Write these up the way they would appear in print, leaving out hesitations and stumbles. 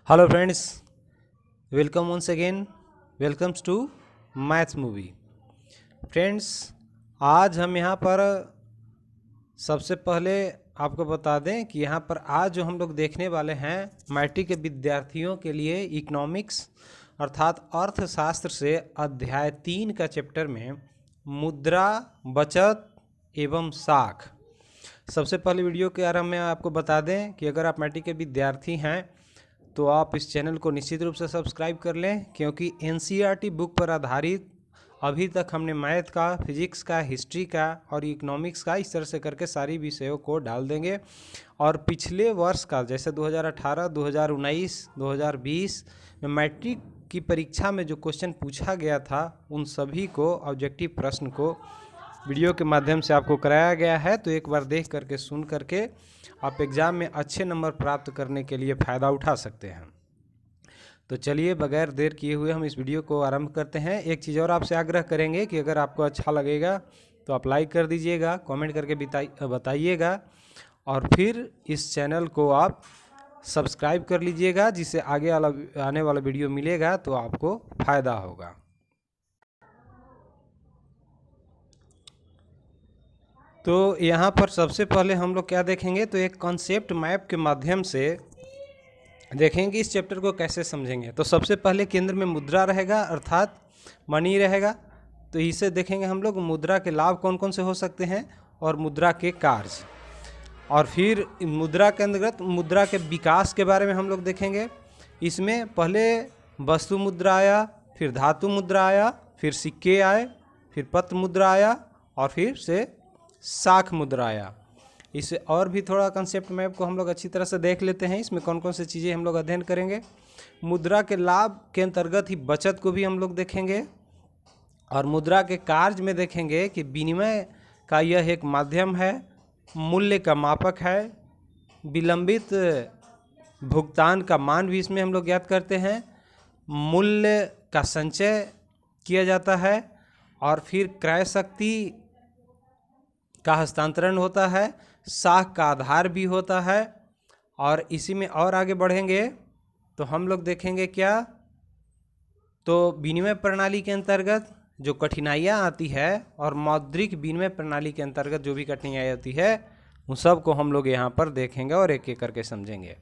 Hello friends, welcome once again. Welcomes to maths movie. Friends, आज हम यहाँ पर सबसे पहले आपको बता दें कि यहाँ पर आज जो हम लोग देखने वाले हैं मैट्रिक के विद्यार्थियों के लिए इकोनॉमिक्स अर्थात अर्थशास्त्र से अध्याय 3 का चैप्टर में मुद्रा, बचत एवं साख। सबसे पहले वीडियो के आरंभ में आपको बता दें कि अगर आप मैट्रिक के विद्यार्थी हैं तो आप इस चैनल को निश्चित रूप से सब्सक्राइब कर लें, क्योंकि एनसीईआरटी बुक पर आधारित अभी तक हमने मैथ का, फिजिक्स का, हिस्ट्री का और इकोनॉमिक्स का इस तरह से करके सारी विषयों को डाल देंगे। और पिछले वर्ष का जैसे 2018, 2019, 2020 में मैट्रिक की परीक्षा में जो क्वेश्चन पूछा गया था उन सभी को ऑब्जेक्टिव प्रश्न को वीडियो के माध्यम से आपको कराया गया है। तो एक बार देख करके, सुन करके आप एग्ज़ाम में अच्छे नंबर प्राप्त करने के लिए फ़ायदा उठा सकते हैं। तो चलिए बगैर देर किए हुए हम इस वीडियो को आरंभ करते हैं। एक चीज़ और आपसे आग्रह करेंगे कि अगर आपको अच्छा लगेगा तो आप लाइक कर दीजिएगा, कमेंट करके बताइएगा और फिर इस चैनल को आप सब्सक्राइब कर लीजिएगा, जिससे आगे आने वाला वीडियो मिलेगा तो आपको फ़ायदा होगा। तो यहाँ पर सबसे पहले हम लोग क्या देखेंगे, तो एक कॉन्सेप्ट मैप के माध्यम से देखेंगे इस चैप्टर को कैसे समझेंगे। तो सबसे पहले केंद्र में मुद्रा रहेगा अर्थात मनी रहेगा। तो इसे देखेंगे हम लोग, मुद्रा के लाभ कौन कौन से हो सकते हैं और मुद्रा के कार्य। और फिर मुद्रा के अंतर्गत मुद्रा के विकास के बारे में हम लोग देखेंगे। इसमें पहले वस्तु मुद्रा आया, फिर धातु मुद्रा आया, फिर सिक्के आए, फिर पत्र मुद्रा आया और फिर से साख मुद्रा आया। इसे और भी थोड़ा कंसेप्ट मैप को हम लोग अच्छी तरह से देख लेते हैं। इसमें कौन कौन सी चीज़ें हम लोग अध्ययन करेंगे। मुद्रा के लाभ के अंतर्गत ही बचत को भी हम लोग देखेंगे और मुद्रा के कार्य में देखेंगे कि विनिमय का यह एक माध्यम है, मूल्य का मापक है, विलंबित भुगतान का मान भी इसमें हम लोग ज्ञात करते हैं, मूल्य का संचय किया जाता है और फिर क्रय शक्ति का हस्तांतरण होता है, साख का आधार भी होता है। और इसी में और आगे बढ़ेंगे तो हम लोग देखेंगे क्या, तो विनिमय प्रणाली के अंतर्गत जो कठिनाइयाँ आती है और मौद्रिक विनिमय प्रणाली के अंतर्गत जो भी कठिनाई आती है उन सब को हम लोग यहाँ पर देखेंगे और एक एक करके समझेंगे।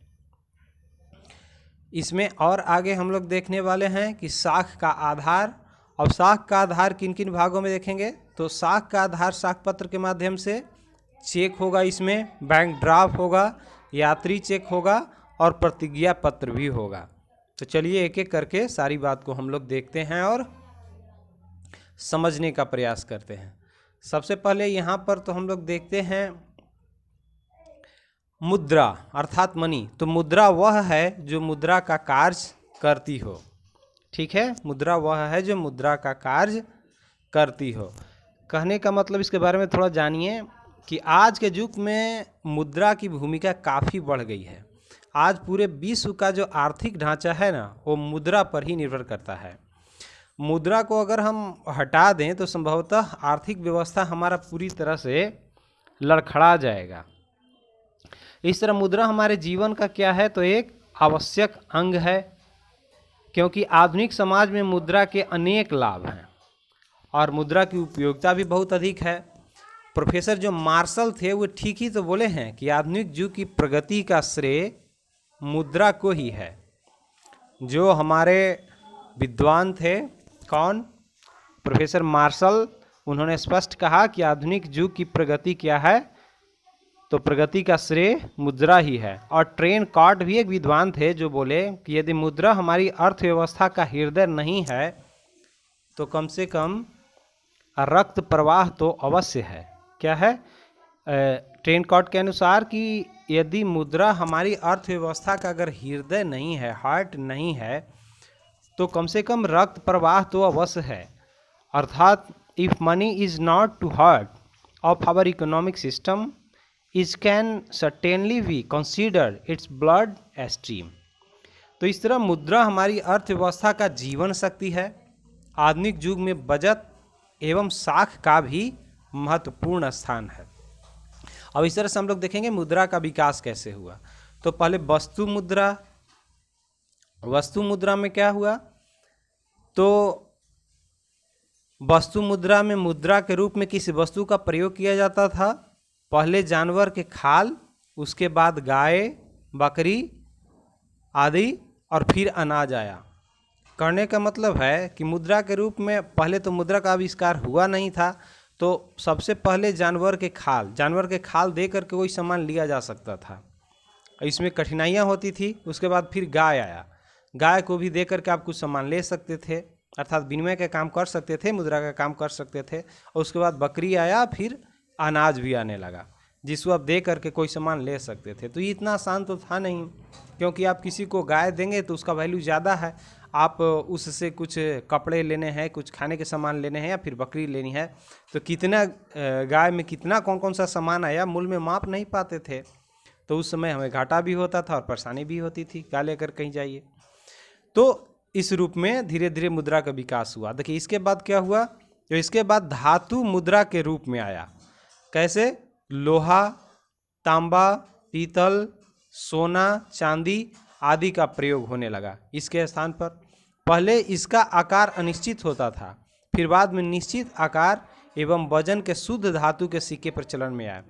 इसमें और आगे हम लोग देखने वाले हैं कि साख का आधार। और साख का आधार किन किन भागों में देखेंगे, तो साख का आधार साख पत्र के माध्यम से चेक होगा, इसमें बैंक ड्राफ्ट होगा, यात्री चेक होगा और प्रतिज्ञा पत्र भी होगा। तो चलिए एक एक करके सारी बात को हम लोग देखते हैं और समझने का प्रयास करते हैं। सबसे पहले यहाँ पर तो हम लोग देखते हैं मुद्रा अर्थात मनी। तो मुद्रा वह है जो मुद्रा का कार्य करती हो। ठीक है, मुद्रा वह है जो मुद्रा का कार्य करती हो। कहने का मतलब इसके बारे में थोड़ा जानिए कि आज के युग में मुद्रा की भूमिका काफ़ी बढ़ गई है। आज पूरे विश्व का जो आर्थिक ढांचा है ना, वो मुद्रा पर ही निर्भर करता है। मुद्रा को अगर हम हटा दें तो संभवतः आर्थिक व्यवस्था हमारा पूरी तरह से लड़खड़ा जाएगा। इस तरह मुद्रा हमारे जीवन का क्या है, तो एक आवश्यक अंग है, क्योंकि आधुनिक समाज में मुद्रा के अनेक लाभ हैं और मुद्रा की उपयोगिता भी बहुत अधिक है। प्रोफेसर जो मार्शल थे वो ठीक ही तो बोले हैं कि आधुनिक युग की प्रगति का श्रेय मुद्रा को ही है। जो हमारे विद्वान थे, कौन, प्रोफेसर मार्शल, उन्होंने स्पष्ट कहा कि आधुनिक युग की प्रगति क्या है, तो प्रगति का श्रेय मुद्रा ही है। और ट्रेन कॉर्ट भी एक विद्वान थे जो बोले कि यदि मुद्रा हमारी अर्थव्यवस्था का हृदय नहीं है तो कम से कम रक्त प्रवाह तो अवश्य है। क्या है, ट्रेन कॉर्ट के अनुसार कि यदि मुद्रा हमारी अर्थव्यवस्था का अगर हृदय नहीं है, हार्ट नहीं है, तो कम से कम रक्त प्रवाह तो अवश्य है। अर्थात if money is not to heart of our economic system is can certainly we consider its blood stream. तो इस तरह मुद्रा हमारी अर्थव्यवस्था का जीवन शक्ति है। आधुनिक युग में बचत एवं साख का भी महत्वपूर्ण स्थान है। अब इस तरह से हम लोग देखेंगे मुद्रा का विकास कैसे हुआ। तो पहले वस्तु मुद्रा, वस्तु मुद्रा में क्या हुआ, तो वस्तु मुद्रा में मुद्रा के रूप में किसी वस्तु का प्रयोग किया जाता था। पहले जानवर के खाल, उसके बाद गाय बकरी आदि, और फिर अनाज आया। करने का मतलब है कि मुद्रा के रूप में पहले तो मुद्रा का आविष्कार हुआ नहीं था, तो सबसे पहले जानवर के खाल दे करके कोई सामान लिया जा सकता था। इसमें कठिनाइयाँ होती थी। उसके बाद फिर गाय आया, गाय को भी दे करके आप कुछ सामान ले सकते थे, अर्थात विनिमय का काम कर सकते थे, मुद्रा का काम कर सकते थे। और उसके बाद बकरी आया, फिर अनाज भी आने लगा जिसको आप दे करके कोई सामान ले सकते थे। तो ये इतना आसान तो था नहीं, क्योंकि आप किसी को गाय देंगे तो उसका वैल्यू ज़्यादा है। आप उससे कुछ कपड़े लेने हैं, कुछ खाने के सामान लेने हैं, या फिर बकरी लेनी है, तो कितना गाय में कितना कौन कौन सा सामान आया मूल में माप नहीं पाते थे। तो उस समय हमें घाटा भी होता था और परेशानी भी होती थी, गाय लेकर कहीं जाइए। तो इस रूप में धीरे धीरे मुद्रा का विकास हुआ। देखिए इसके बाद क्या हुआ, तो इसके बाद धातु मुद्रा के रूप में आया। कैसे? लोहा, तांबा, पीतल, सोना, चांदी आदि का प्रयोग होने लगा इसके स्थान पर। पहले इसका आकार अनिश्चित होता था, फिर बाद में निश्चित आकार एवं वजन के शुद्ध धातु के सिक्के प्रचलन में आया।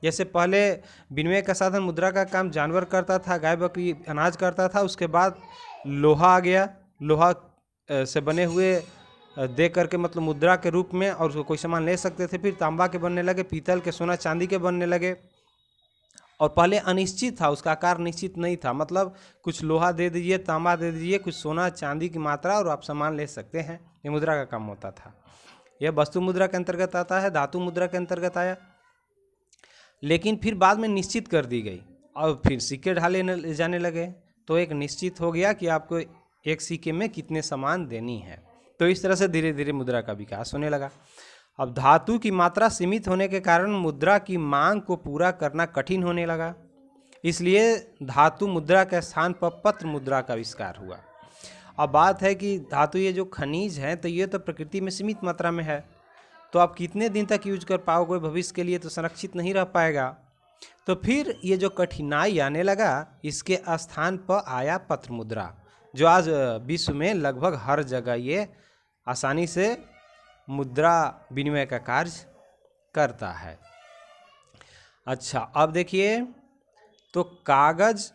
जैसे पहले विनिमय का साधन मुद्रा का काम जानवर करता था, गाय बकरी अनाज करता था। उसके बाद लोहा आ गया, लोहा से बने हुए दे करके मतलब मुद्रा के रूप में, और उसको कोई सामान ले सकते थे। फिर तांबा के बनने लगे, पीतल के, सोना चांदी के बनने लगे। और पहले अनिश्चित था, उसका आकार निश्चित नहीं था, मतलब कुछ लोहा दे दीजिए, तांबा दे दीजिए, कुछ सोना चांदी की मात्रा, और आप सामान ले सकते हैं। ये मुद्रा का काम होता था। यह वस्तु मुद्रा के अंतर्गत आता है, धातु मुद्रा के अंतर्गत आया। लेकिन फिर बाद में निश्चित कर दी गई और फिर सिक्के ढाले जाने लगे, तो एक निश्चित हो गया कि आपको एक सिक्के में कितने सामान देनी है। तो इस तरह से धीरे धीरे मुद्रा का विकास होने लगा। अब धातु की मात्रा सीमित होने के कारण मुद्रा की मांग को पूरा करना कठिन होने लगा, इसलिए धातु मुद्रा के स्थान पर पत्र मुद्रा का आविष्कार हुआ। अब बात है कि धातु ये जो खनिज हैं, तो ये तो प्रकृति में सीमित मात्रा में है, तो आप कितने दिन तक यूज कर पाओगे, भविष्य के लिए तो संरक्षित नहीं रह पाएगा। तो फिर ये जो कठिनाई आने लगा, इसके स्थान पर आया पत्र मुद्रा, जो आज विश्व में लगभग हर जगह ये आसानी से मुद्रा विनिमय का कार्य करता है। अच्छा, अब देखिए, तो कागज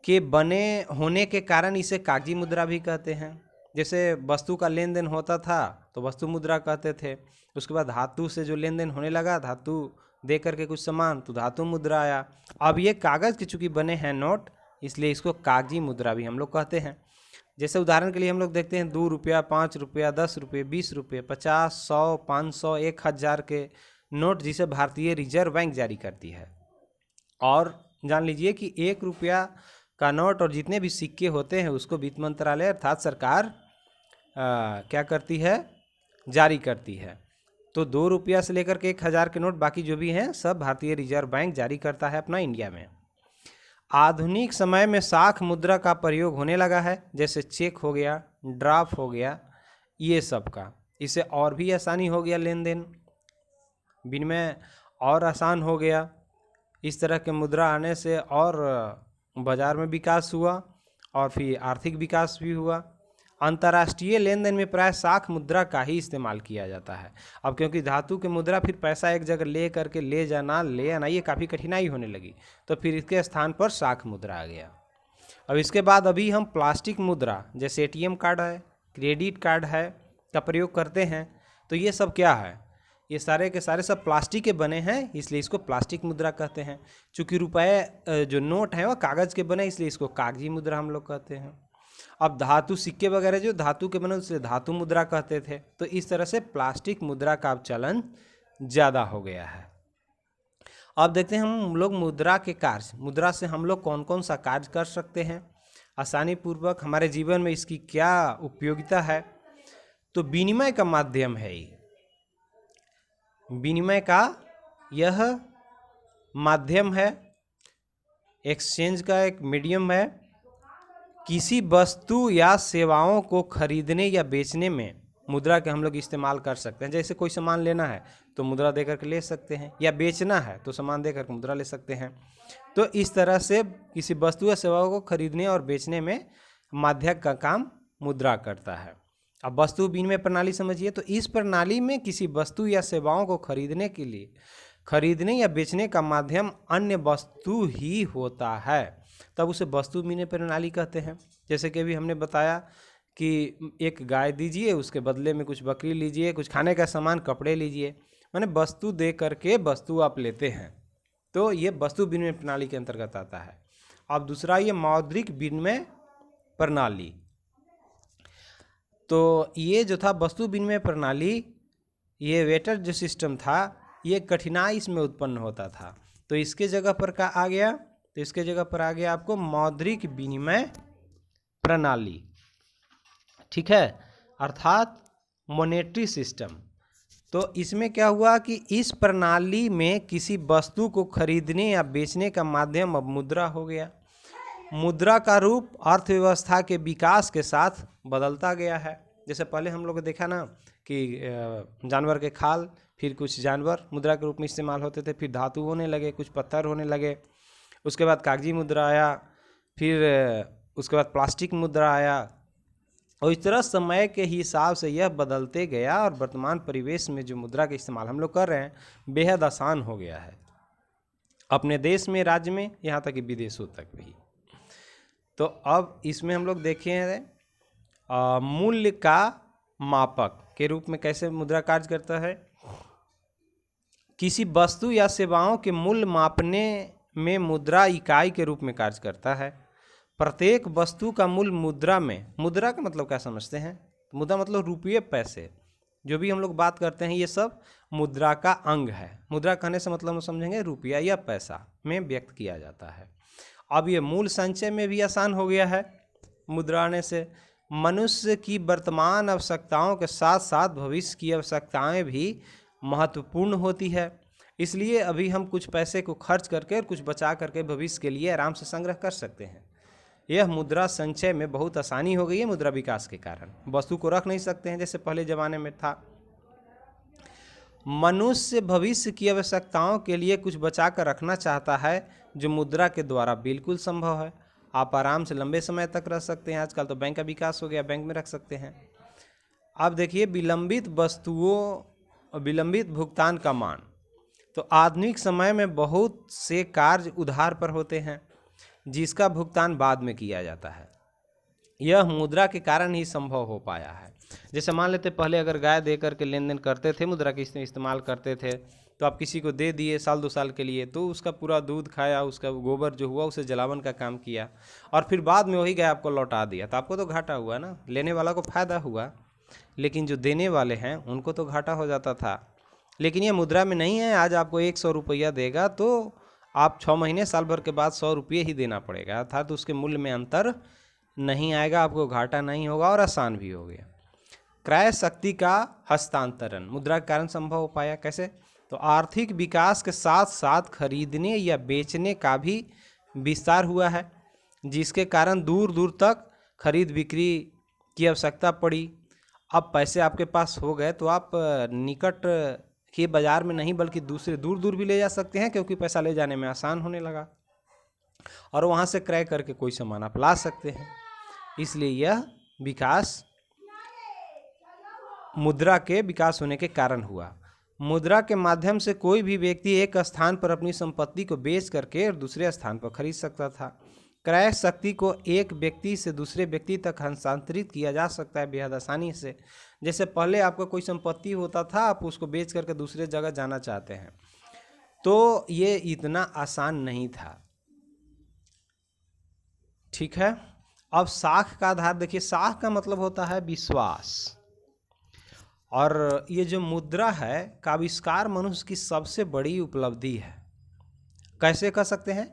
के बने होने के कारण इसे कागजी मुद्रा भी कहते हैं। जैसे वस्तु का लेन देन होता था तो वस्तु मुद्रा कहते थे। उसके बाद धातु से जो लेन देन होने लगा, धातु दे करके कुछ सामान, तो धातु मुद्रा आया। अब ये कागज़ के चूँकि बने हैं नोट, इसलिए इसको कागजी मुद्रा भी हम लोग कहते हैं। जैसे उदाहरण के लिए हम लोग देखते हैं 2 रुपया, 5 रुपया, 10 रुपये, 20 रुपये, 50, 100, 500, 1000 के नोट जिसे भारतीय रिजर्व बैंक जारी करती है। और जान लीजिए कि 1 रुपया का नोट और जितने भी सिक्के होते हैं उसको वित्त मंत्रालय अर्थात सरकार क्या करती है, जारी करती है। तो 2 रुपया से लेकर के 1000 के नोट बाकी जो भी हैं सब भारतीय रिजर्व बैंक जारी करता है अपना इंडिया में। आधुनिक समय में साख मुद्रा का प्रयोग होने लगा है, जैसे चेक हो गया, ड्राफ्ट हो गया, ये सब का। इससे और भी आसानी हो गया, लेन देन विनिमय और आसान हो गया। इस तरह के मुद्रा आने से और बाजार में विकास हुआ और फिर आर्थिक विकास भी हुआ। अंतर्राष्ट्रीय लेन देन में प्राय साख मुद्रा का ही इस्तेमाल किया जाता है। अब क्योंकि धातु के मुद्रा फिर पैसा एक जगह ले करके ले आना ये काफ़ी कठिनाई होने लगी, तो फिर इसके स्थान पर साख मुद्रा आ गया। अब इसके बाद अभी हम प्लास्टिक मुद्रा, जैसे ATM कार्ड है, क्रेडिट कार्ड है, का प्रयोग करते हैं। तो ये सब क्या है, ये सारे के सारे सब प्लास्टिक के बने हैं, इसलिए इसको प्लास्टिक मुद्रा कहते हैं। चूँकि रुपये जो नोट हैं वो कागज़ के बने, इसलिए इसको कागजी मुद्रा हम लोग कहते हैं। अब धातु सिक्के वगैरह जो धातु के बने उससे धातु मुद्रा कहते थे। तो इस तरह से प्लास्टिक मुद्रा का अब चलन ज़्यादा हो गया है। अब देखते हैं हम लोग मुद्रा के कार्य, मुद्रा से हम लोग कौन कौन सा कार्य कर सकते हैं आसानी पूर्वक, हमारे जीवन में इसकी क्या उपयोगिता है। तो विनिमय का माध्यम है ये, विनिमय का यह माध्यम है, एक्सचेंज का एक मीडियम है। किसी वस्तु या सेवाओं को खरीदने या बेचने में मुद्रा के हम लोग इस्तेमाल कर सकते हैं। जैसे कोई सामान लेना है तो मुद्रा देकर के ले सकते हैं, या बेचना है तो सामान देकर के मुद्रा ले सकते हैं। तो इस तरह से किसी वस्तु या सेवाओं को खरीदने और बेचने में माध्यक का काम मुद्रा करता है। अब वस्तु विनिमय प्रणाली समझिए, तो इस प्रणाली में किसी वस्तु या सेवाओं को खरीदने या बेचने का माध्यम अन्य वस्तु ही होता है, तब उसे वस्तु विनिमय प्रणाली कहते हैं। जैसे कि अभी हमने बताया कि एक गाय दीजिए, उसके बदले में कुछ बकरी लीजिए, कुछ खाने का सामान, कपड़े लीजिए, माने वस्तु दे करके वस्तु आप लेते हैं, तो ये वस्तु विनिमय प्रणाली के अंतर्गत आता है। अब दूसरा ये मौद्रिक विनिमय प्रणाली, तो ये जो था वस्तु विनिमय प्रणाली, ये वेटर जो सिस्टम था, ये कठिनाई इसमें उत्पन्न होता था, तो इसके जगह पर क्या आ गया, तो इसके जगह पर आ गया आपको मौद्रिक विनिमय प्रणाली, ठीक है, अर्थात मॉनेटरी सिस्टम। तो इसमें क्या हुआ कि इस प्रणाली में किसी वस्तु को खरीदने या बेचने का माध्यम अब मुद्रा हो गया। मुद्रा का रूप अर्थव्यवस्था के विकास के साथ बदलता गया है। जैसे पहले हम लोग को देखा ना कि जानवर के खाल, फिर कुछ जानवर मुद्रा के रूप में इस्तेमाल होते थे, फिर धातु होने लगे, कुछ पत्थर होने लगे, उसके बाद कागजी मुद्रा आया, फिर उसके बाद प्लास्टिक मुद्रा आया, और इस तरह समय के हिसाब से यह बदलते गया, और वर्तमान परिवेश में जो मुद्रा का इस्तेमाल हम लोग कर रहे हैं बेहद आसान हो गया है, अपने देश में, राज्य में, यहाँ तक कि विदेशों तक भी। तो अब इसमें हम लोग देखें मूल्य का मापक के रूप में कैसे मुद्रा कार्य करता है। किसी वस्तु या सेवाओं के मूल्य मापने में मुद्रा इकाई के रूप में कार्य करता है। प्रत्येक वस्तु का मूल्य मुद्रा में, मुद्रा का मतलब क्या समझते हैं, मुद्रा मतलब रुपये पैसे, जो भी हम लोग बात करते हैं ये सब मुद्रा का अंग है। मुद्रा कहने से मतलब हम समझेंगे रुपया या पैसा में व्यक्त किया जाता है। अब ये मूल संचय में भी आसान हो गया है मुद्रा आने से। मनुष्य की वर्तमान आवश्यकताओं के साथ साथ भविष्य की आवश्यकताएं भी महत्वपूर्ण होती है, इसलिए अभी हम कुछ पैसे को खर्च करके और कुछ बचा करके भविष्य के लिए आराम से संग्रह कर सकते हैं। यह मुद्रा संचय में बहुत आसानी हो गई है मुद्रा विकास के कारण। वस्तु को रख नहीं सकते हैं जैसे पहले ज़माने में था। मनुष्य भविष्य की आवश्यकताओं के लिए कुछ बचा कर रखना चाहता है, जो मुद्रा के द्वारा बिल्कुल संभव है। आप आराम से लंबे समय तक रख सकते हैं। आजकल तो बैंक का विकास हो गया, बैंक में रख सकते हैं। आप देखिए विलंबित भुगतान का मान, तो आधुनिक समय में बहुत से कार्य उधार पर होते हैं जिसका भुगतान बाद में किया जाता है। यह मुद्रा के कारण ही संभव हो पाया है। जैसे मान लेते पहले अगर गाय दे करके लेन देन करते थे, मुद्रा के इस्तेमाल करते थे, तो आप किसी को दे दिए साल 2 साल के लिए, तो उसका पूरा दूध खाया, उसका गोबर जो हुआ उसे जलावन का काम किया, और फिर बाद में वही गाय आपको लौटा दिया, तो आपको तो घाटा हुआ ना। लेने वाला को फायदा हुआ, लेकिन जो देने वाले हैं उनको तो घाटा हो जाता था। लेकिन ये मुद्रा में नहीं है। आज आपको 100 रुपया देगा तो आप 6 महीने साल भर के बाद 100 रुपये ही देना पड़ेगा, अर्थात तो उसके मूल्य में अंतर नहीं आएगा, आपको घाटा नहीं होगा और आसान भी हो गया। क्रय शक्ति का हस्तांतरण मुद्रा के कारण संभव हो पाया। कैसे? तो आर्थिक विकास के साथ साथ खरीदने या बेचने का भी विस्तार हुआ है, जिसके कारण दूर दूर तक खरीद बिक्री की आवश्यकता पड़ी। अब पैसे आपके पास हो गए तो आप निकट के बाजार में नहीं बल्कि दूसरे दूर दूर भी ले जा सकते हैं, क्योंकि पैसा ले जाने में आसान होने लगा, और वहाँ से क्रय करके कोई सामान आप ला सकते हैं। इसलिए यह विकास मुद्रा के विकास होने के कारण हुआ। मुद्रा के माध्यम से कोई भी व्यक्ति एक स्थान पर अपनी संपत्ति को बेच करके और दूसरे स्थान पर खरीद सकता था। क्रय शक्ति को एक व्यक्ति से दूसरे व्यक्ति तक हस्तांतरित किया जा सकता है बेहद आसानी से। जैसे पहले आपका कोई संपत्ति होता था, आप उसको बेच करके दूसरे जगह जाना चाहते हैं, तो ये इतना आसान नहीं था। ठीक है। अब साख का आधार देखिए। साख का मतलब होता है विश्वास, और ये जो मुद्रा है का आविष्कार मनुष्य की सबसे बड़ी उपलब्धि है। कैसे कह सकते हैं?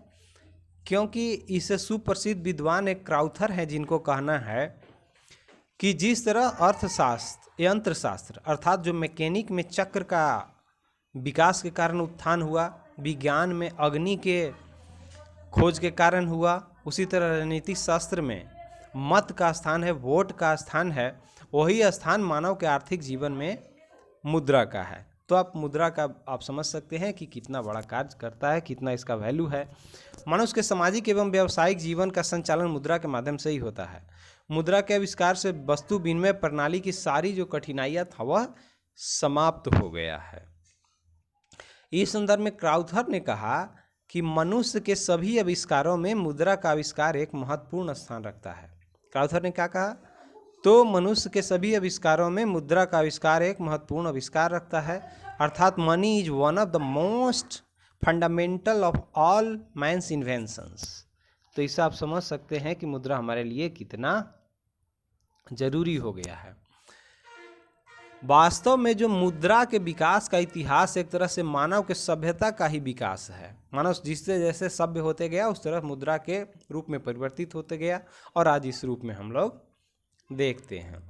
क्योंकि इसे सुप्रसिद्ध विद्वान एक क्राउथर हैं, जिनको कहना है कि जिस तरह अर्थशास्त्र, यंत्रशास्त्र अर्थात जो मैकेनिक में चक्र का विकास के कारण उत्थान हुआ, विज्ञान में अग्नि के खोज के कारण हुआ, उसी तरह राजनीतिक शास्त्र में मत का स्थान है, वोट का स्थान है, वही स्थान मानव के आर्थिक जीवन में मुद्रा का है। तो आप मुद्रा का आप समझ सकते हैं कि कितना बड़ा कार्य करता है, कितना इसका वैल्यू है। मनुष्य के सामाजिक एवं व्यावसायिक जीवन का संचालन मुद्रा के माध्यम से ही होता है। मुद्रा के आविष्कार से वस्तु विनिमय प्रणाली की सारी जो कठिनाइयाँ था वह समाप्त हो गया है। इस संदर्भ में क्राउथर ने कहा कि मनुष्य के सभी आविष्कारों में मुद्रा का आविष्कार एक महत्वपूर्ण स्थान रखता है। क्राउथर ने क्या कहा? तो मनुष्य के सभी आविष्कारों में मुद्रा का आविष्कार एक महत्वपूर्ण आविष्कार रखता है, अर्थात money is one of the most fundamental of all man's inventions. तो इससे आप समझ सकते हैं कि मुद्रा हमारे लिए कितना जरूरी हो गया है। वास्तव में जो मुद्रा के विकास का इतिहास एक तरह से मानव के सभ्यता का ही विकास है। मानव जिससे जैसे सभ्य होते गया उस तरह मुद्रा के रूप में परिवर्तित होते गया और आज इस रूप में हम लोग देखते हैं।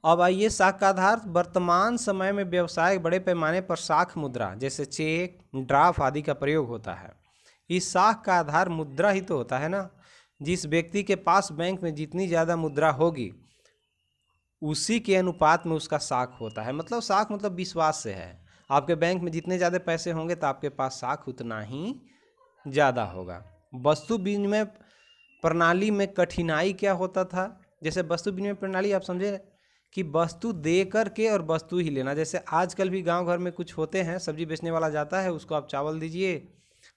अब आइए साख का आधार। वर्तमान समय में व्यवसाय बड़े पैमाने पर साख मुद्रा जैसे चेक, ड्राफ्ट आदि का प्रयोग होता है। इस साख का आधार मुद्रा ही तो होता है ना। जिस व्यक्ति के पास बैंक में जितनी ज़्यादा मुद्रा होगी उसी के अनुपात में उसका साख होता है। मतलब साख मतलब विश्वास से है। आपके बैंक में जितने ज़्यादा पैसे होंगे तो आपके पास साख उतना ही ज़्यादा होगा। वस्तु विनिमय प्रणाली में कठिनाई क्या होता था? जैसे वस्तु विनिमय प्रणाली आप समझे कि वस्तु दे कर के और वस्तु ही लेना। जैसे आजकल भी गांव घर में कुछ होते हैं, सब्जी बेचने वाला जाता है, उसको आप चावल दीजिए,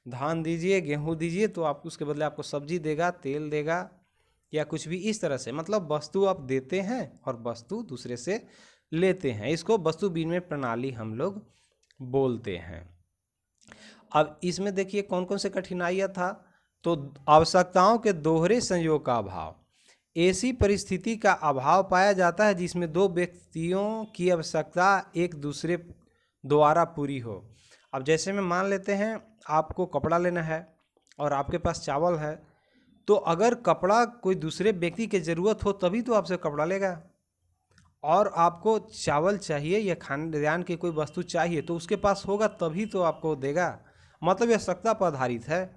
धान दीजिए, गेहूँ दीजिए, तो आप उसके बदले आपको सब्जी देगा, तेल देगा या कुछ भी इस तरह से। मतलब वस्तु आप देते हैं और वस्तु दूसरे से लेते हैं। इसको वस्तु विनिमय प्रणाली हम लोग बोलते हैं। अब इसमें देखिए कौन कौन से कठिनाइयाँ था। तो आवश्यकताओं के दोहरे संयोग का अभाव। ऐसी परिस्थिति का अभाव पाया जाता है जिसमें दो व्यक्तियों की आवश्यकता एक दूसरे द्वारा पूरी हो। अब जैसे में मान लेते हैं आपको कपड़ा लेना है और आपके पास चावल है, तो अगर कपड़ा कोई दूसरे व्यक्ति की ज़रूरत हो तभी तो आपसे कपड़ा लेगा, और आपको चावल चाहिए या खाद्यान्न की कोई वस्तु चाहिए तो उसके पास होगा तभी तो आपको देगा। मतलब ये आवश्यकता पर आधारित है।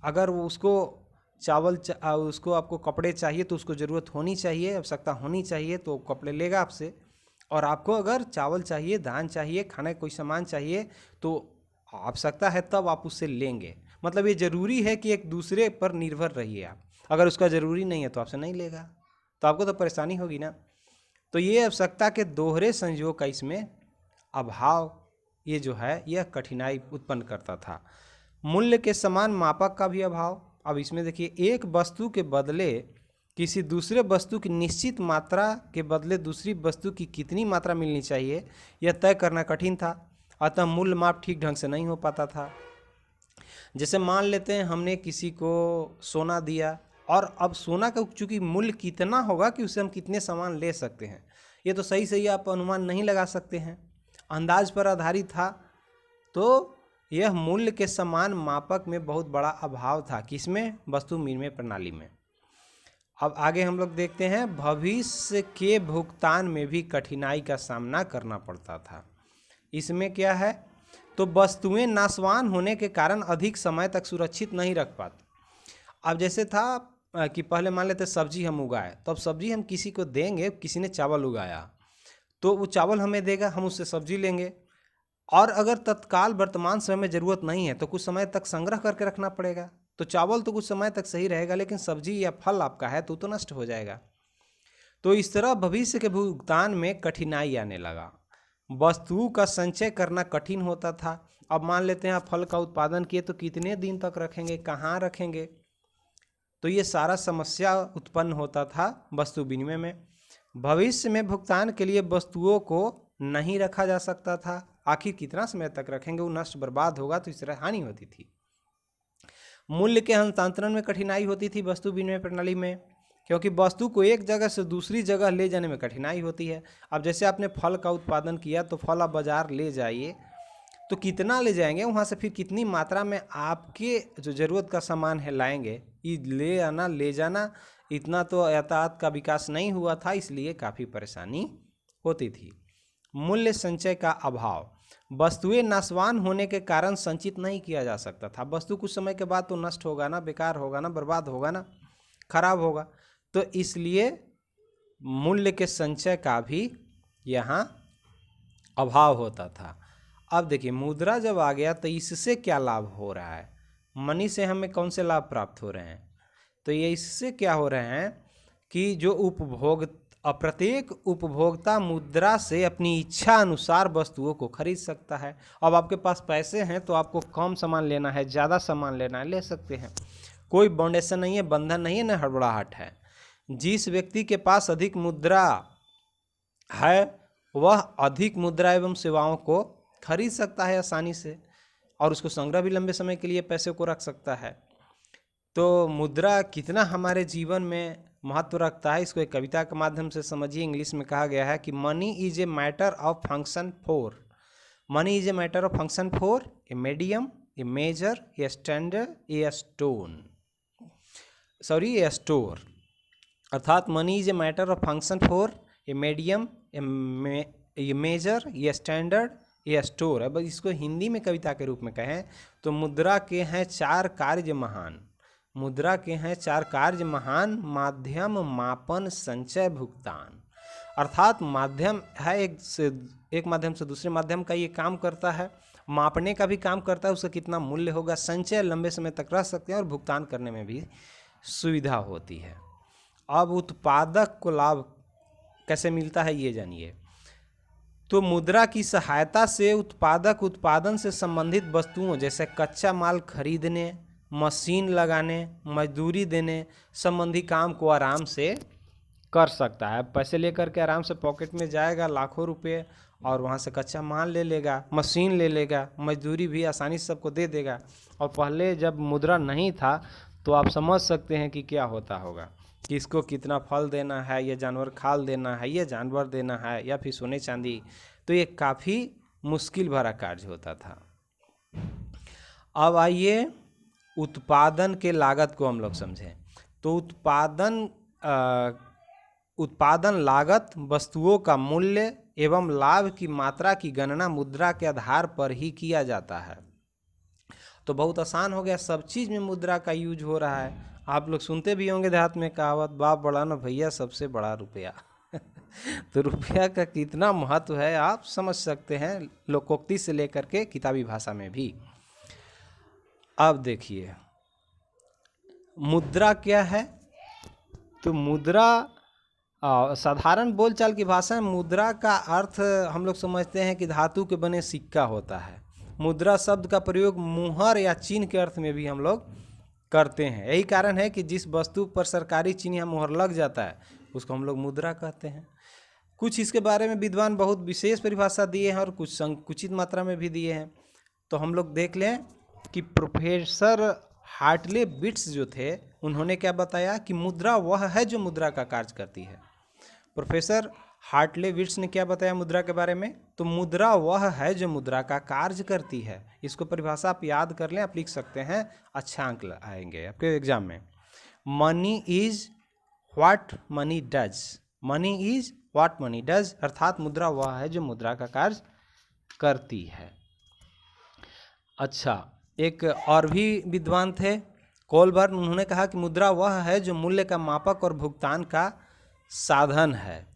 अगर वो उसको उसको आपको कपड़े चाहिए तो उसको ज़रूरत होनी चाहिए, आवश्यकता होनी चाहिए तो कपड़े लेगा आपसे। और आपको अगर चावल चाहिए, धान चाहिए, खाने कोई सामान चाहिए तो आवश्यकता है तब आप उससे लेंगे। मतलब ये ज़रूरी है कि एक दूसरे पर निर्भर रहिए आप। अगर उसका ज़रूरी नहीं है तो आपसे नहीं लेगा, तो आपको तो परेशानी होगी ना। तो ये आवश्यकता के दोहरे संयोग का इसमें अभाव ये जो है यह कठिनाई उत्पन्न करता था। मूल्य के समान मापक का भी अभाव। अब इसमें देखिए एक वस्तु के बदले किसी दूसरे वस्तु की निश्चित मात्रा के बदले दूसरी वस्तु की कितनी मात्रा मिलनी चाहिए यह तय करना कठिन था। अतः मूल्य माप ठीक ढंग से नहीं हो पाता था। जैसे मान लेते हैं हमने किसी को सोना दिया और अब सोना का चूँकि मूल्य कितना होगा कि उससे हम कितने सामान ले सकते हैं ये तो सही आप अनुमान नहीं लगा सकते हैं, अंदाज पर आधारित था। तो यह मूल्य के समान मापक में बहुत बड़ा अभाव था। किसमें? वस्तु विनिमय प्रणाली में। अब आगे हम लोग देखते हैं भविष्य के भुगतान में भी कठिनाई का सामना करना पड़ता था। इसमें क्या है? तो वस्तुएं नाशवान होने के कारण अधिक समय तक सुरक्षित नहीं रख पाते। अब जैसे था कि पहले मान लेते सब्जी हम उगाए, तो अब सब्जी हम किसी को देंगे, किसी ने चावल उगाया तो वो चावल हमें देगा, हम उससे सब्जी लेंगे। और अगर तत्काल वर्तमान समय में ज़रूरत नहीं है तो कुछ समय तक संग्रह करके रखना पड़ेगा। तो चावल तो कुछ समय तक सही रहेगा, लेकिन सब्जी या फल आपका है तो नष्ट हो जाएगा। तो इस तरह भविष्य के भुगतान में कठिनाई आने लगा। वस्तु का संचय करना कठिन होता था। अब मान लेते हैं आप फल का उत्पादन किए तो कितने दिन तक रखेंगे, कहाँ रखेंगे, तो ये सारा समस्या उत्पन्न होता था वस्तु विनिमय में। भविष्य में भुगतान के लिए वस्तुओं को नहीं रखा जा सकता था। आखिर कितना समय तक रखेंगे, वो नष्ट बर्बाद होगा तो इस तरह हानि होती थी। मूल्य के हस्तांतरण में कठिनाई होती थी वस्तु विनिमय प्रणाली में, क्योंकि वस्तु को एक जगह से दूसरी जगह ले जाने में कठिनाई होती है। अब जैसे आपने फल का उत्पादन किया तो फल आप बाजार ले जाइए तो कितना ले जाएंगे, वहाँ से फिर कितनी मात्रा में आपके जो ज़रूरत का सामान है लाएंगे, ये ले आना ले जाना, इतना तो यातायात का विकास नहीं हुआ था, इसलिए काफ़ी परेशानी होती थी। मूल्य संचय का अभाव। वस्तुएं नाशवान होने के कारण संचित नहीं किया जा सकता था। वस्तु कुछ समय के बाद तो नष्ट होगा ना, बेकार होगा ना, बर्बाद होगा ना, खराब होगा। तो इसलिए मूल्य के संचय का भी यहाँ अभाव होता था। अब देखिए मुद्रा जब आ गया तो इससे क्या लाभ हो रहा है, मनी से हमें कौन से लाभ प्राप्त हो रहे हैं, तो ये इससे क्या हो रहे हैं कि जो प्रत्येक उपभोक्ता मुद्रा से अपनी इच्छा अनुसार वस्तुओं को खरीद सकता है। अब आपके पास पैसे हैं तो आपको कम सामान लेना है, ज़्यादा सामान लेना है, ले सकते हैं। कोई बाउंडेशन नहीं है, बंधन नहीं है, न हड़बड़ाहट है। जिस व्यक्ति के पास अधिक मुद्रा है वह अधिक मुद्रा एवं सेवाओं को खरीद सकता है आसानी से, और उसको संग्रह भी लंबे समय के लिए पैसे को रख सकता है। तो मुद्रा कितना हमारे जीवन में महत्व रखता है, इसको एक कविता के माध्यम से समझिए। इंग्लिश में कहा गया है कि money is a matter of function for, money is a matter of function for a medium, a measure, a standard, a stone, sorry a store. अर्थात money is a matter of function for a medium, a measure, a standard, a store. अब इसको हिंदी में कविता के रूप में कहें तो मुद्रा के हैं चार कार्य महान, मुद्रा के हैं चार कार्य महान, माध्यम, मापन, संचय, भुगतान। अर्थात माध्यम है, एक माध्यम से दूसरे माध्यम का ये काम करता है, मापने का भी काम करता है, उसका कितना मूल्य होगा, संचय लंबे समय तक रह सकते हैं, और भुगतान करने में भी सुविधा होती है। अब उत्पादक को लाभ कैसे मिलता है ये जानिए। तो मुद्रा की सहायता से उत्पादक उत्पादन से संबंधित वस्तुओं जैसे कच्चा माल खरीदने, मशीन लगाने, मजदूरी देने संबंधी काम को आराम से कर सकता है। पैसे लेकर के आराम से पॉकेट में जाएगा लाखों रुपए, और वहाँ से कच्चा माल ले लेगा, मशीन ले लेगा, मजदूरी भी आसानी से सबको दे देगा। और पहले जब मुद्रा नहीं था तो आप समझ सकते हैं कि क्या होता होगा, कि इसको कितना फल देना है, या जानवर खाल देना है, या जानवर देना है, या फिर सोने चांदी। तो ये काफ़ी मुश्किल भरा कार्य होता था। अब आइए उत्पादन के लागत को हम लोग समझें। तो उत्पादन लागत वस्तुओं का मूल्य एवं लाभ की मात्रा की गणना मुद्रा के आधार पर ही किया जाता है। तो बहुत आसान हो गया, सब चीज़ में मुद्रा का यूज हो रहा है। आप लोग सुनते भी होंगे देहात में कहावत, बाप बड़ा ना भैया सबसे बड़ा रुपया। तो रुपया का कितना महत्व है आप समझ सकते हैं, लोकोक्ति से लेकर के किताबी भाषा में भी। अब देखिए मुद्रा क्या है। तो मुद्रा साधारण बोलचाल की भाषा में मुद्रा का अर्थ हम लोग समझते हैं कि धातु के बने सिक्का होता है। मुद्रा शब्द का प्रयोग मुहर या चिन्ह के अर्थ में भी हम लोग करते हैं। यही कारण है कि जिस वस्तु पर सरकारी चिन्ह या मुहर लग जाता है उसको हम लोग मुद्रा कहते हैं। कुछ इसके बारे में विद्वान बहुत विशेष परिभाषा दिए हैं और कुछ संकुचित मात्रा में भी दिए हैं। तो हम लोग देख लें कि प्रोफेसर हार्टले बिट्स जो थे उन्होंने क्या बताया कि मुद्रा वह है जो मुद्रा का कार्य करती है। प्रोफेसर हार्टले बिट्स ने क्या बताया मुद्रा के बारे में, तो मुद्रा वह है जो मुद्रा का कार्य करती है। इसको परिभाषा आप याद कर लें, आप लिख सकते हैं, अच्छा अंक आएंगे आपके एग्जाम में। Money is what money does, money is what money does, अर्थात मुद्रा वह है जो मुद्रा का कार्य करती है। अच्छा, एक और भी विद्वान थे कोलबर्न, उन्होंने कहा कि मुद्रा वह है जो मूल्य का मापक और भुगतान का साधन है।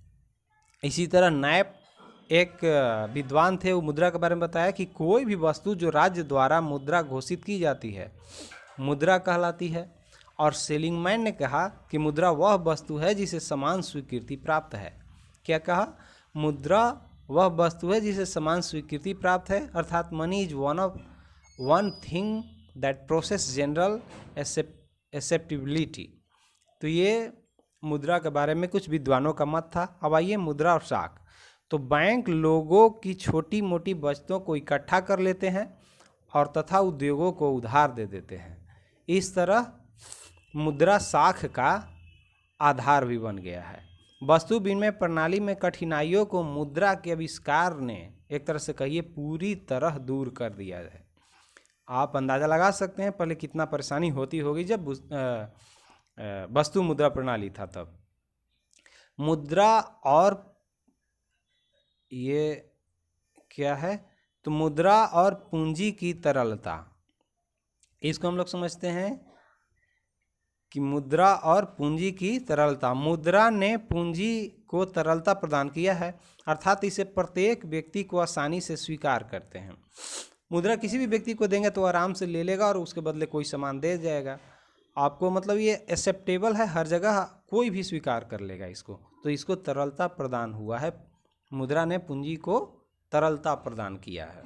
इसी तरह नैप एक विद्वान थे, वो मुद्रा के बारे में बताया कि कोई भी वस्तु जो राज्य द्वारा मुद्रा घोषित की जाती है मुद्रा कहलाती है। और सेलिंगमैन ने कहा कि मुद्रा वह वस्तु है जिसे समान स्वीकृति प्राप्त है। क्या कहा, मुद्रा वह वस्तु है जिसे समान स्वीकृति प्राप्त है, अर्थात money is one thing that process general acceptability. तो ये मुद्रा के बारे में कुछ विद्वानों का मत था। अब आइए मुद्रा और साख। तो बैंक लोगों की छोटी मोटी बचतों को इकट्ठा कर लेते हैं और तथा उद्योगों को उधार दे देते हैं। इस तरह मुद्रा साख का आधार भी बन गया है। वस्तु विनिमय प्रणाली में कठिनाइयों को मुद्रा के आविष्कार ने एक तरह से कहिए पूरी तरह दूर कर दिया है। आप अंदाज़ा लगा सकते हैं पहले कितना परेशानी होती होगी जब वस्तु मुद्रा प्रणाली था तब। मुद्रा और ये क्या है, तो मुद्रा और पूंजी की तरलता, इसको हम लोग समझते हैं कि मुद्रा और पूंजी की तरलता। मुद्रा ने पूंजी को तरलता प्रदान किया है, अर्थात इसे प्रत्येक व्यक्ति को आसानी से स्वीकार करते हैं। मुद्रा किसी भी व्यक्ति को देंगे तो आराम से ले लेगा और उसके बदले कोई सामान दे जाएगा आपको, मतलब ये एक्सेप्टेबल है, हर जगह कोई भी स्वीकार कर लेगा इसको, तो इसको तरलता प्रदान हुआ है। मुद्रा ने पूंजी को तरलता प्रदान किया है।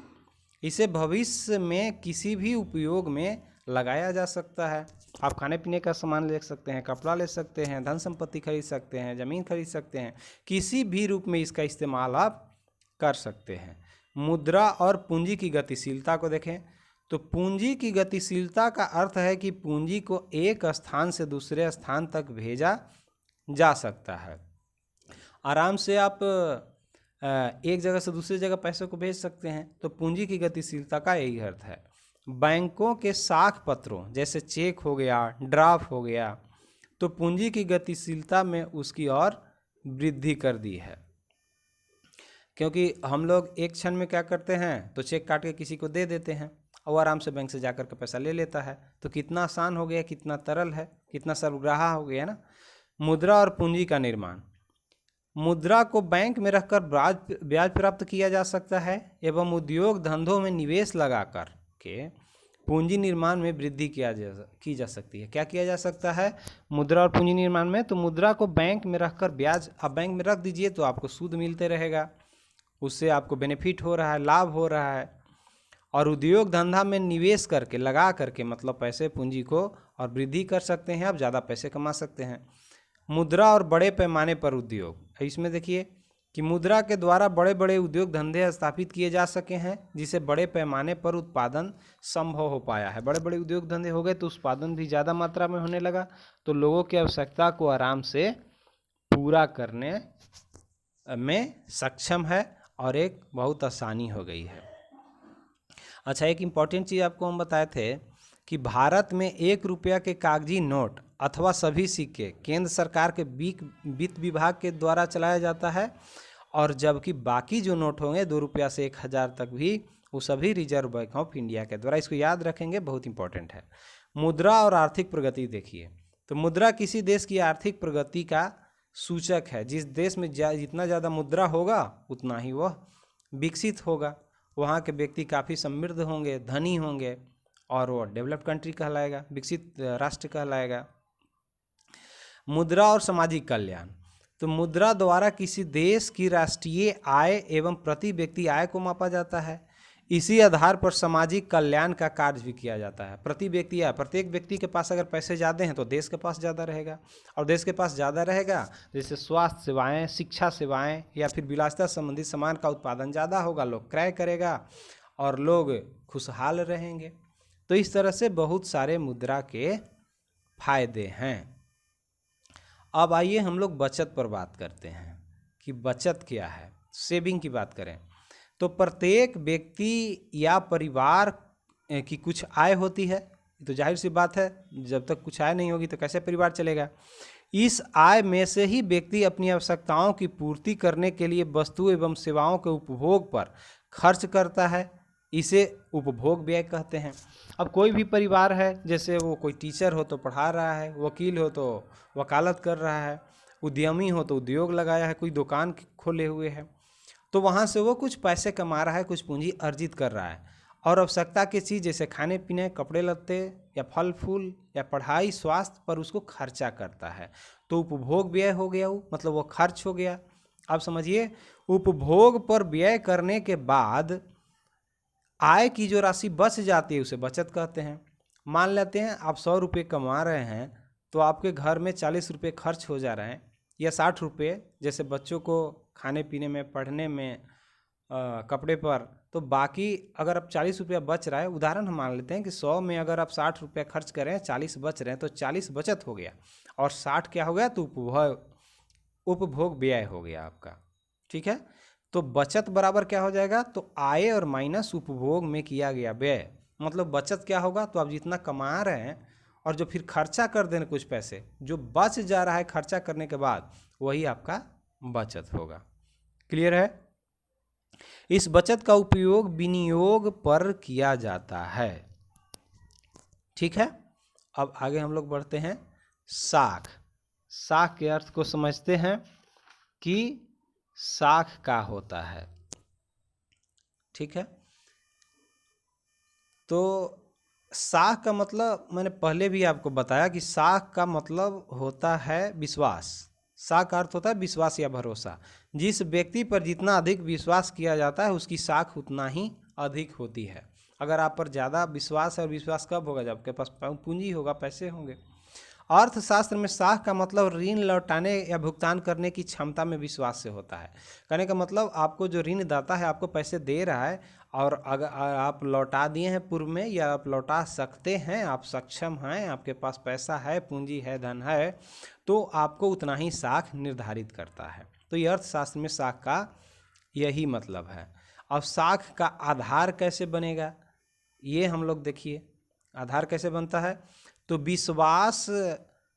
इसे भविष्य में किसी भी उपयोग में लगाया जा सकता है। आप खाने पीने का सामान ले सकते हैं, कपड़ा ले सकते हैं, धन संपत्ति खरीद सकते हैं, ज़मीन खरीद सकते हैं, किसी भी रूप में इसका इस्तेमाल आप कर सकते हैं। मुद्रा और पूंजी की गतिशीलता को देखें तो पूंजी की गतिशीलता का अर्थ है कि पूंजी को एक स्थान से दूसरे स्थान तक भेजा जा सकता है। आराम से आप एक जगह से दूसरी जगह पैसे को भेज सकते हैं, तो पूंजी की गतिशीलता का यही अर्थ है। बैंकों के साख पत्रों जैसे चेक हो गया, ड्राफ्ट हो गया, तो पूंजी की गतिशीलता में उसकी और वृद्धि कर दी है। क्योंकि हम लोग एक क्षण में क्या करते हैं, तो चेक काट के किसी को दे देते हैं और आराम से बैंक से जाकर के पैसा ले लेता है। तो कितना आसान हो गया, कितना तरल है, कितना सर्वग्राही हो गया ना। मुद्रा और पूंजी का निर्माण। मुद्रा को बैंक में रखकर ब्याज प्राप्त किया जा सकता है एवं उद्योग धंधों में निवेश लगाकर के पूंजी निर्माण में वृद्धि की जा सकती है। क्या किया जा सकता है मुद्रा और पूंजी निर्माण में? तो मुद्रा को बैंक में रखकर ब्याज, आप बैंक में रख दीजिए तो आपको सूद मिलते रहेगा, उससे आपको बेनिफिट हो रहा है, लाभ हो रहा है। और उद्योग धंधा में निवेश करके, लगा करके, मतलब पैसे पूंजी को और वृद्धि कर सकते हैं, आप ज़्यादा पैसे कमा सकते हैं। मुद्रा और बड़े पैमाने पर उद्योग, इसमें देखिए कि मुद्रा के द्वारा बड़े बड़े उद्योग धंधे स्थापित किए जा सके हैं, जिससे बड़े पैमाने पर उत्पादन संभव हो पाया है। बड़े बड़े उद्योग धंधे हो गए तो उत्पादन भी ज़्यादा मात्रा में होने लगा, तो लोगों की आवश्यकता को आराम से पूरा करने में सक्षम है और एक बहुत आसानी हो गई है। अच्छा, एक इम्पॉर्टेंट चीज़ आपको हम बताए थे कि भारत में 1 रुपया के कागजी नोट अथवा सभी सिक्के केंद्र सरकार के वित्त विभाग के द्वारा चलाया जाता है, और जबकि बाकी जो नोट होंगे 2 रुपया से 1000 तक भी, वो सभी रिजर्व बैंक ऑफ इंडिया के द्वारा। इसको याद रखेंगे, बहुत इंपॉर्टेंट है। मुद्रा और आर्थिक प्रगति देखिए, तो मुद्रा किसी देश की आर्थिक प्रगति का सूचक है। जिस देश में जितना ज़्यादा मुद्रा होगा उतना ही वह विकसित होगा, वहाँ के व्यक्ति काफ़ी समृद्ध होंगे, धनी होंगे, और वो डेवलप्ड कंट्री कहलाएगा, विकसित राष्ट्र कहलाएगा। मुद्रा और सामाजिक कल्याण, तो मुद्रा द्वारा किसी देश की राष्ट्रीय आय एवं प्रति व्यक्ति आय को मापा जाता है। इसी आधार पर सामाजिक कल्याण का कार्य भी किया जाता है। प्रति व्यक्ति आय, प्रत्येक व्यक्ति के पास अगर पैसे ज़्यादा हैं तो देश के पास ज़्यादा रहेगा, और देश के पास ज़्यादा रहेगा जैसे स्वास्थ्य सेवाएं, शिक्षा सेवाएं या फिर विलासिता संबंधित सामान का उत्पादन ज़्यादा होगा, लोग क्रय करेगा और लोग खुशहाल रहेंगे। तो इस तरह से बहुत सारे मुद्रा के फायदे हैं। अब आइए हम लोग बचत पर बात करते हैं कि बचत क्या है। सेविंग की बात करें तो प्रत्येक व्यक्ति या परिवार की कुछ आय होती है, तो जाहिर सी बात है जब तक कुछ आय नहीं होगी तो कैसे परिवार चलेगा। इस आय में से ही व्यक्ति अपनी आवश्यकताओं की पूर्ति करने के लिए वस्तु एवं सेवाओं के उपभोग पर खर्च करता है, इसे उपभोग व्यय कहते हैं। अब कोई भी परिवार है, जैसे वो कोई टीचर हो तो पढ़ा रहा है, वकील हो तो वकालत कर रहा है, उद्यमी हो तो उद्योग लगाया है, कोई दुकान खोले हुए है, तो वहाँ से वो कुछ पैसे कमा रहा है, कुछ पूंजी अर्जित कर रहा है, और आवश्यकता की चीज़ जैसे खाने पीने, कपड़े लत्ते या फल फूल या पढ़ाई, स्वास्थ्य पर उसको खर्चा करता है, तो उपभोग व्यय हो गया वो, मतलब वो खर्च हो गया। आप समझिए, उपभोग पर व्यय करने के बाद आय की जो राशि बच जाती है उसे बचत कहते हैं। मान लेते हैं आप 100 रुपये कमा रहे हैं, तो आपके घर में 40 रुपये खर्च हो जा रहे हैं, या 60 रुपये जैसे बच्चों को खाने पीने में, पढ़ने में, कपड़े पर, तो बाकी अगर आप 40 रुपया बच रहा है, उदाहरण हम मान लेते हैं कि 100 में अगर आप 60 रुपया खर्च करें, 40 बच रहे हैं, तो 40 बचत हो गया और 60 क्या हो गया, तो उपभोग व्यय हो गया आपका। ठीक है, तो बचत बराबर क्या हो जाएगा, तो आय और माइनस उपभोग में किया गया व्यय। मतलब बचत क्या होगा, तो आप जितना कमा रहे हैं और जो फिर खर्चा कर देना, कुछ पैसे जो बच जा रहा है खर्चा करने के बाद, वही आपका बचत होगा। क्लियर है? इस बचत का उपयोग विनियोग पर किया जाता है। ठीक है, अब आगे हम लोग बढ़ते हैं साख, साख के अर्थ को समझते हैं कि साख का होता है। ठीक है, तो साख का मतलब मैंने पहले भी आपको बताया कि साख का मतलब होता है विश्वास। साख का अर्थ होता है विश्वास या भरोसा। जिस व्यक्ति पर जितना अधिक विश्वास किया जाता है उसकी साख उतना ही अधिक होती है। अगर आप पर ज़्यादा विश्वास है, और विश्वास कब होगा? जब आपके पास पूंजी होगा, पैसे होंगे। अर्थशास्त्र में साख का मतलब ऋण लौटाने या भुगतान करने की क्षमता में विश्वास से होता है। कहने का मतलब आपको जो ऋणदाता है आपको पैसे दे रहा है, और अगर आप लौटा दिए हैं पूर्व में, या आप लौटा सकते हैं, आप सक्षम हैं, आपके पास पैसा है, पूंजी है, धन है, तो आपको उतना ही साख निर्धारित करता है। तो ये अर्थशास्त्र में साख का यही मतलब है। अब साख का आधार कैसे बनेगा, ये हम लोग देखिए। आधार कैसे बनता है? तो विश्वास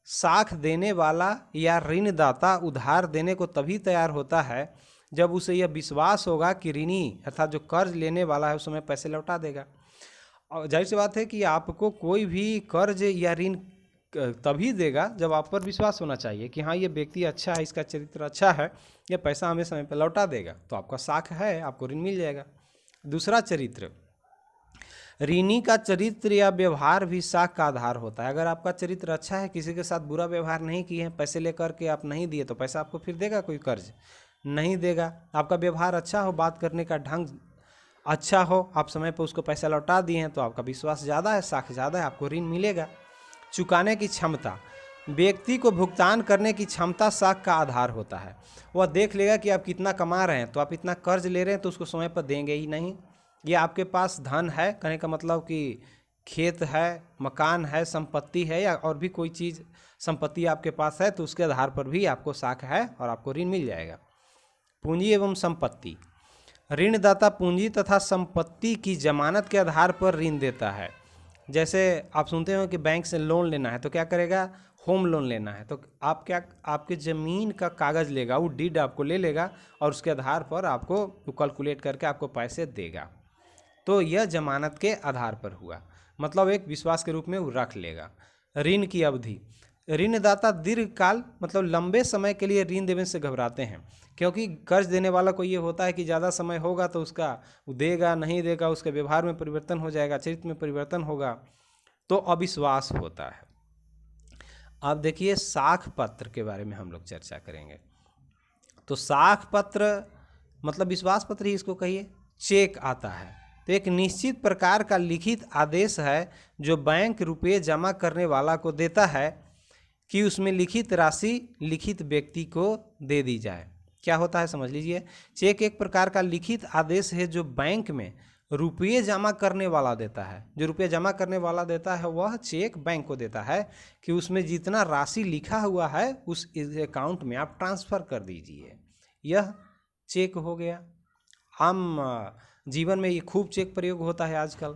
साख देने वाला या ऋणदाता उधार देने को तभी तैयार होता है जब उसे यह विश्वास होगा कि ऋणी अर्थात जो कर्ज लेने वाला है उस समय पैसे लौटा देगा। और जाहिर सी बात है कि आपको कोई भी कर्ज या ऋण तभी देगा जब आप पर विश्वास होना चाहिए कि हाँ ये व्यक्ति अच्छा है, इसका चरित्र अच्छा है, ये पैसा हमें समय पर लौटा देगा, तो आपका साख है, आपको ऋण मिल जाएगा। दूसरा चरित्र, ऋणी का चरित्र या व्यवहार भी साख का आधार होता है। अगर आपका चरित्र अच्छा है, किसी के साथ बुरा व्यवहार नहीं किए हैं, पैसे लेकर के आप नहीं दिए, तो पैसा आपको फिर देगा कोई? कर्ज नहीं देगा। आपका व्यवहार अच्छा हो, बात करने का ढंग अच्छा हो, आप समय पर उसको पैसा लौटा दिए हैं, तो आपका विश्वास ज़्यादा है, साख ज़्यादा है, आपको ऋण मिलेगा। चुकाने की क्षमता, व्यक्ति को भुगतान करने की क्षमता साख का आधार होता है। वह देख लेगा कि आप कितना कमा रहे हैं, तो आप इतना कर्ज ले रहे हैं तो उसको समय पर देंगे ही नहीं। ये आपके पास धन है, कहने का मतलब कि खेत है, मकान है, संपत्ति है, या और भी कोई चीज़ संपत्ति आपके पास है, तो उसके आधार पर भी आपको साख है और आपको ऋण मिल जाएगा। पूंजी एवं संपत्ति, ऋणदाता पूंजी तथा संपत्ति की जमानत के आधार पर ऋण देता है। जैसे आप सुनते हो कि बैंक से लोन लेना है तो क्या करेगा? होम लोन लेना है तो आप क्या, आपके ज़मीन का कागज़ लेगा, वो डीड आपको ले लेगा और उसके आधार पर आपको कैलकुलेट करके आपको पैसे देगा। तो यह जमानत के आधार पर हुआ, मतलब एक विश्वास के रूप में वो रख लेगा। ऋण की अवधि, ऋणदाता दीर्घकाल मतलब लंबे समय के लिए ऋण देने से घबराते हैं, क्योंकि कर्ज देने वाला को ये होता है कि ज़्यादा समय होगा तो उसका देगा नहीं देगा, उसके व्यवहार में परिवर्तन हो जाएगा, चरित्र में परिवर्तन होगा, तो अविश्वास होता है। अब देखिए साख पत्र के बारे में हम लोग चर्चा करेंगे। तो साख पत्र मतलब विश्वास पत्र ही इसको कहिए। चेक आता है तो एक निश्चित प्रकार का लिखित आदेश है जो बैंक रुपये जमा करने वाला को देता है कि उसमें लिखित राशि लिखित व्यक्ति को दे दी जाए। क्या होता है समझ लीजिए। चेक एक प्रकार का लिखित आदेश है जो बैंक में रुपये जमा करने वाला देता है। जो रुपये जमा करने वाला देता है वह चेक बैंक को देता है कि उसमें जितना राशि लिखा हुआ है उस अकाउंट में आप ट्रांसफ़र कर दीजिए। यह चेक हो गया। आम जीवन में ये खूब चेक प्रयोग होता है आजकल।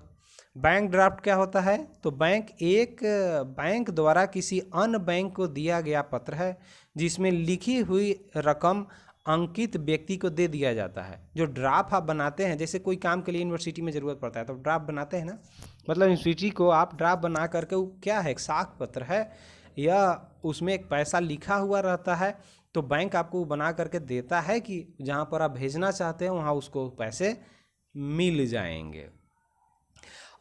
बैंक ड्राफ्ट क्या होता है? तो बैंक द्वारा किसी अन्य बैंक को दिया गया पत्र है जिसमें लिखी हुई रकम अंकित व्यक्ति को दे दिया जाता है। जो ड्राफ्ट आप बनाते हैं, जैसे कोई काम के लिए यूनिवर्सिटी में ज़रूरत पड़ता है तो ड्राफ्ट बनाते हैं ना, मतलब यूनिवर्सिटी को आप ड्राफ्ट बना करके, वो क्या है, एक साख पत्र है या उसमें एक पैसा लिखा हुआ रहता है, तो बैंक आपको बना करके देता है कि जहाँ पर आप भेजना चाहते हैं वहाँ उसको पैसे मिल जाएंगे।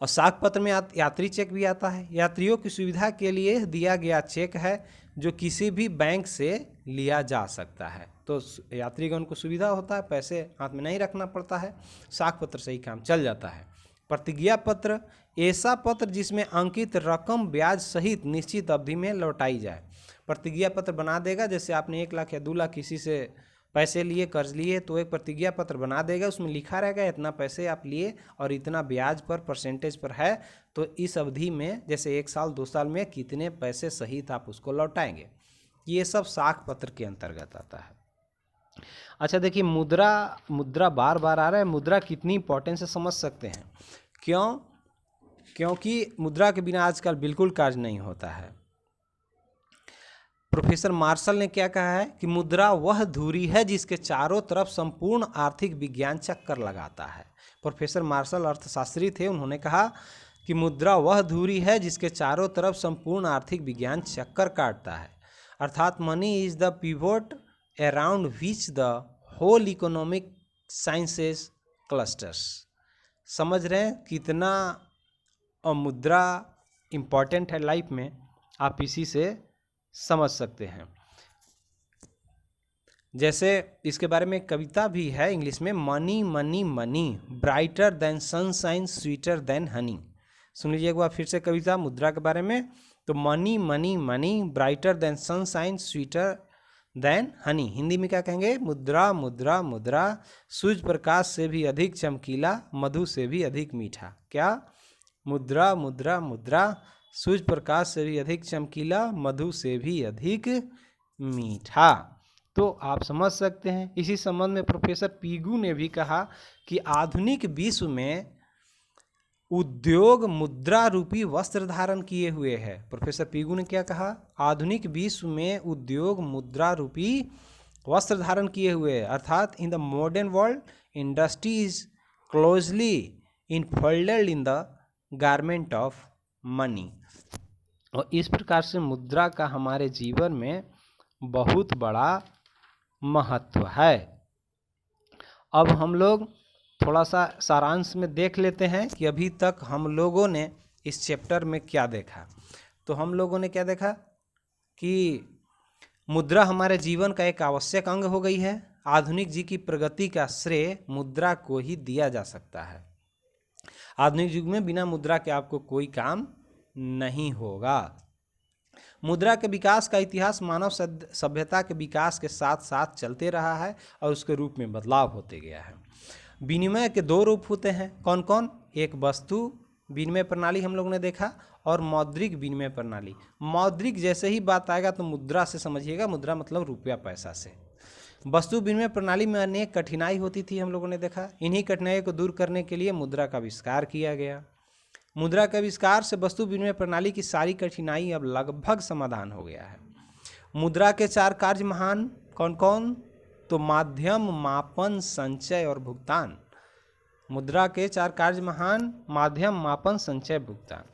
और साख पत्र में यात्री चेक भी आता है। यात्रियों की सुविधा के लिए दिया गया चेक है जो किसी भी बैंक से लिया जा सकता है। तो यात्रीगण को सुविधा होता है, पैसे हाथ में नहीं रखना पड़ता है, साख पत्र से ही काम चल जाता है। प्रतिज्ञा पत्र ऐसा पत्र जिसमें अंकित रकम ब्याज सहित निश्चित अवधि में लौटाई जाए। प्रतिज्ञा पत्र बना देगा, जैसे आपने 1 लाख या 2 लाख किसी से पैसे लिए, कर्ज लिए, तो एक प्रतिज्ञा पत्र बना देगा, उसमें लिखा रहेगा इतना पैसे आप लिए और इतना ब्याज पर परसेंटेज पर है, तो इस अवधि में जैसे 1 साल 2 साल में कितने पैसे सहित आप उसको लौटाएंगे। ये सब साख पत्र के अंतर्गत आता है। अच्छा देखिए, मुद्रा बार बार आ रहा है। मुद्रा कितनी इंपॉर्टेंस है समझ सकते हैं। क्यों? क्योंकि मुद्रा के बिना आजकल बिल्कुल कार्य नहीं होता है। प्रोफेसर मार्शल ने क्या कहा है कि मुद्रा वह धुरी है जिसके चारों तरफ संपूर्ण आर्थिक विज्ञान चक्कर लगाता है। प्रोफेसर मार्शल अर्थशास्त्री थे, उन्होंने कहा कि मुद्रा वह धुरी है जिसके चारों तरफ संपूर्ण आर्थिक विज्ञान चक्कर काटता है, अर्थात money is the pivot around which the whole economic sciences clusters. समझ रहे हैं कितना मुद्रा इम्पॉर्टेंट है लाइफ में, आप इसी से समझ सकते हैं। जैसे इसके बारे में एक कविता भी है इंग्लिश में, money money money brighter than sunshine sweeter than honey. सुन लीजिए एक बार फिर से कविता मुद्रा के बारे में। तो money money money brighter than sunshine sweeter than Honey, Hindi में क्या कहेंगे? मुद्रा मुद्रा मुद्रा सूर्य प्रकाश से भी अधिक चमकीला, मधु से भी अधिक मीठा। क्या? मुद्रा मुद्रा मुद्रा सूर्य प्रकाश से भी अधिक चमकीला, मधु से भी अधिक मीठा। तो आप समझ सकते हैं। इसी संबंध में प्रोफेसर पीगू ने भी कहा कि आधुनिक विश्व में उद्योग मुद्रा रूपी वस्त्र धारण किए हुए है। प्रोफेसर पीगू ने क्या कहा? आधुनिक विश्व में उद्योग मुद्रा रूपी वस्त्र धारण किए हुए है, अर्थात in the modern world industry is closely infolded in the garment of money. और इस प्रकार से मुद्रा का हमारे जीवन में बहुत बड़ा महत्व है। अब हम लोग थोड़ा सा सारांश में देख लेते हैं कि अभी तक हम लोगों ने इस चैप्टर में क्या देखा। तो हम लोगों ने क्या देखा कि मुद्रा हमारे जीवन का एक आवश्यक अंग हो गई है। आधुनिक जी की प्रगति का श्रेय मुद्रा को ही दिया जा सकता है। आधुनिक युग में बिना मुद्रा के आपको कोई काम नहीं होगा। मुद्रा के विकास का इतिहास मानव सभ्यता के विकास के साथ साथ चलते रहा है और उसके रूप में बदलाव होते गया है। विनिमय के दो रूप होते हैं, कौन कौन? एक वस्तु विनिमय प्रणाली हम लोगों ने देखा, और मौद्रिक विनिमय प्रणाली। मौद्रिक जैसे ही बात आएगा तो मुद्रा से समझिएगा, मुद्रा मतलब रुपया पैसा से। वस्तु विनिमय प्रणाली में अनेक कठिनाई होती थी, हम लोगों ने देखा। इन्हीं कठिनाइयों को दूर करने के लिए मुद्रा का आविष्कार किया गया। मुद्रा के आविष्कार से वस्तु विनिमय प्रणाली की सारी कठिनाई अब लगभग समाधान हो गया है। मुद्रा के 4 कार्य महान कौन कौन? तो माध्यम, मापन, संचय और भुगतान। मुद्रा के 4 कार्य महान: माध्यम, मापन, संचय, भुगतान।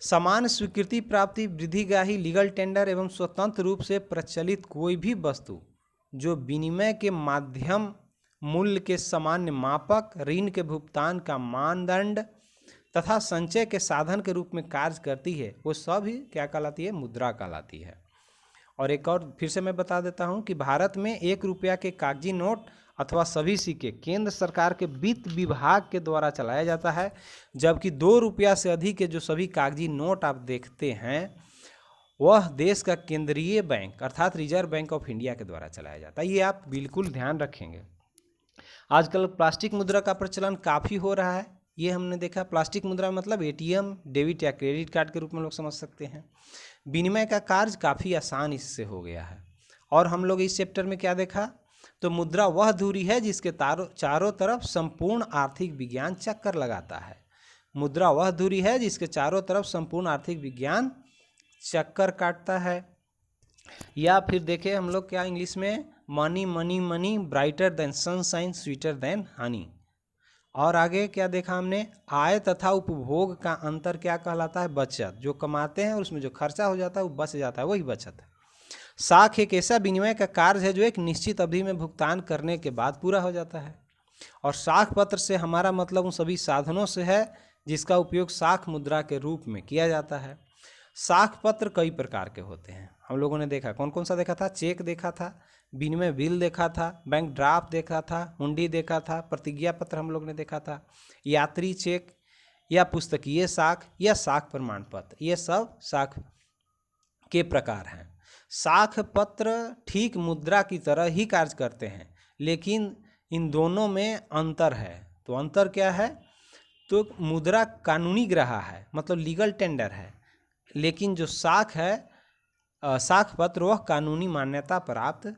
समान स्वीकृति प्राप्ति, वृद्धिगाही, लीगल टेंडर एवं स्वतंत्र रूप से प्रचलित कोई भी वस्तु जो विनिमय के माध्यम, मूल्य के सामान्य मापक, ऋण के भुगतान का मानदंड तथा संचय के साधन के रूप में कार्य करती है, वो सब ही क्या कहलाती है? मुद्रा कहलाती है। और एक और फिर से मैं बता देता हूँ कि भारत में 1 रुपया के कागजी नोट अथवा सभी सिक्के केंद्र सरकार के वित्त विभाग के द्वारा चलाया जाता है, जबकि 2 रुपया से अधिक के जो सभी कागजी नोट आप देखते हैं वह देश का केंद्रीय बैंक अर्थात रिजर्व बैंक ऑफ इंडिया के द्वारा चलाया जाता है। ये आप बिल्कुल ध्यान रखेंगे। आजकल प्लास्टिक मुद्रा का प्रचलन काफ़ी हो रहा है, ये हमने देखा। प्लास्टिक मुद्रा मतलब एटीएम, डेबिट या क्रेडिट कार्ड के रूप में लोग समझ सकते हैं। विनिमय का कार्य काफ़ी आसान इससे हो गया है। और हम लोग इस चैप्टर में क्या देखा? तो मुद्रा वह धुरी है जिसके चारों तरफ संपूर्ण आर्थिक विज्ञान चक्कर लगाता है। मुद्रा वह धुरी है जिसके चारों तरफ संपूर्ण आर्थिक विज्ञान चक्कर काटता है। या फिर देखें हम लोग क्या इंग्लिश में, money money money brighter than sunshine sweeter than Honey. और आगे क्या देखा हमने? आय तथा उपभोग का अंतर क्या कहलाता है? बचत। जो कमाते हैं और उसमें जो खर्चा हो जाता है वो बच जाता है, वही बचत है। साख एक ऐसा विनिमय का कार्य है जो एक निश्चित अवधि में भुगतान करने के बाद पूरा हो जाता है। और साख पत्र से हमारा मतलब उन सभी साधनों से है जिसका उपयोग साख मुद्रा के रूप में किया जाता है। साख पत्र कई प्रकार के होते हैं, हम लोगों ने देखा। कौन कौन सा देखा था? चेक देखा था, विनिमय बिल देखा था, बैंक ड्राफ्ट देखा था, हुंडी देखा था, प्रतिज्ञा पत्र हम लोग ने देखा था, यात्री चेक या पुस्तकीय साख या साख प्रमाण पत्र, ये सब साख के प्रकार हैं। साख पत्र ठीक मुद्रा की तरह ही कार्य करते हैं, लेकिन इन दोनों में अंतर है। तो अंतर क्या है? तो मुद्रा कानूनी ग्राह्य है, मतलब लीगल टेंडर है, लेकिन जो साख है, साख पत्र, वह कानूनी मान्यता प्राप्त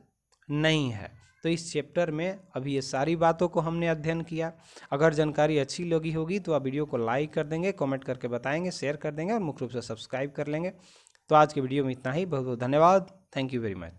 नहीं है। तो इस चैप्टर में अभी ये सारी बातों को हमने अध्ययन किया। अगर जानकारी अच्छी लगी होगी तो आप वीडियो को लाइक कर देंगे, कमेंट करके बताएंगे, शेयर कर देंगे और मुख्य रूप से सब्सक्राइब कर लेंगे। तो आज के वीडियो में इतना ही। बहुत बहुत धन्यवाद। Thank you very much.